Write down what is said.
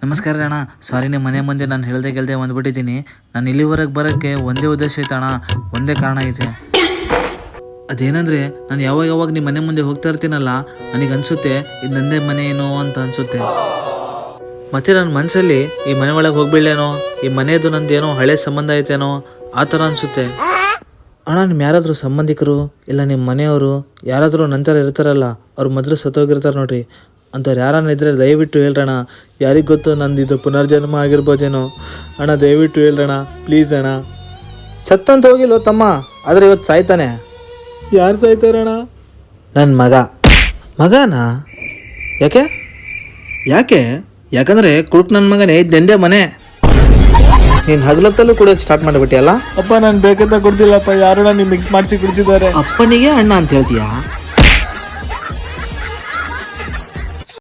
ನಮಸ್ಕಾರ ಅಣ್ಣ. ಸಾರಿ, ನಿಮ್ಮ ಮನೆ ಮುಂದೆ ನಾನು ಹೇಳ್ದೆ ಬಂದ್ಬಿಟ್ಟಿದ್ದೀನಿ. ನಾನು ಇಲ್ಲಿವರೆಗೆ ಬರೋಕ್ಕೆ ಒಂದೇ ಉದ್ದೇಶ ಐತೆ ಅಣ್ಣ, ಒಂದೇ ಕಾರಣ ಐತೆ. ಅದೇನಂದರೆ, ನಾನು ಯಾವಾಗ ನಿಮ್ಮ ಮನೆ ಮುಂದೆ ಹೋಗ್ತಾ ಇರ್ತೀನಲ್ಲ, ನನಗೆ ಅನಿಸುತ್ತೆ ಇದು ನಂದೇ ಮನೆ ಏನೋ ಅಂತ ಅನಿಸುತ್ತೆ. ಮತ್ತು ನನ್ನ ಮನಸ್ಸಲ್ಲಿ ಈ ಮನೆ ಒಳಗೆ ಹೋಗ್ಬಿಡ್ಲೇನೋ, ಈ ಮನೆಯದು ನಂದೇನೋ ಹಳೆ ಸಂಬಂಧ ಐತೇನೋ ಆ ಥರ ಅನಿಸುತ್ತೆ. ಅಣ್ಣ, ನಿಮ್ಮ ಯಾರಾದರೂ ಸಂಬಂಧಿಕರು ಇಲ್ಲ ನಿಮ್ಮ ಮನೆಯವರು ಯಾರಾದರೂ ನಂತರ ಇರ್ತಾರಲ್ಲ, ಅವ್ರು ಮೊದಲು ಸತ್ತೋಗಿರ್ತಾರೆ ನೋಡ್ರಿ, ಅಂಥವ್ರು ಯಾರನ್ನ ಇದ್ದರೆ ದಯವಿಟ್ಟು ಹೇಳ್ರಣ್ಣ. ಯಾರಿಗೆ ಗೊತ್ತು, ನಂದಿದು ಪುನರ್ಜನ್ಮ ಆಗಿರ್ಬೋದೇನೋ. ಅಣ್ಣ ದಯವಿಟ್ಟು ಹೇಳ್ರಣ್ಣ, ಪ್ಲೀಸ್ ಅಣ್ಣ. ಸತ್ತಂತ ಹೋಗಿಲ್ಲೋ ತಮ್ಮ, ಆದರೆ ಇವತ್ತು ಸಾಯ್ತಾನೆ. ಯಾರು ಸಾಯ್ತಾರಣ್ಣ? ನನ್ನ ಮಗನಾ? ಯಾಕೆ? ಯಾಕಂದರೆ ಕುಡುಕ್ ನನ್ನ ಮಗನೇ ಇದ್ದೆಂದೇ ಮನೆ. ನೀನು ಹಗಲತ್ತಲ್ಲೂ ಕುಡಿಯೋದು ಸ್ಟಾರ್ಟ್ ಮಾಡಿಬಿಟ್ಟಿಯಲ್ಲ. ಅಪ್ಪ, ನಾನು ಬೇಕಂತ ಕುಡ್ದಿಲ್ಲಪ್ಪ, ಯಾರು ನೀವು ಮಿಕ್ಸ್ ಮಾಡಿಸಿ ಕುಡ್ತಿದ್ದಾರೆ. ಅಪ್ಪನಿಗೆ ಅಣ್ಣ ಅಂತ ಹೇಳ್ತೀಯಾ?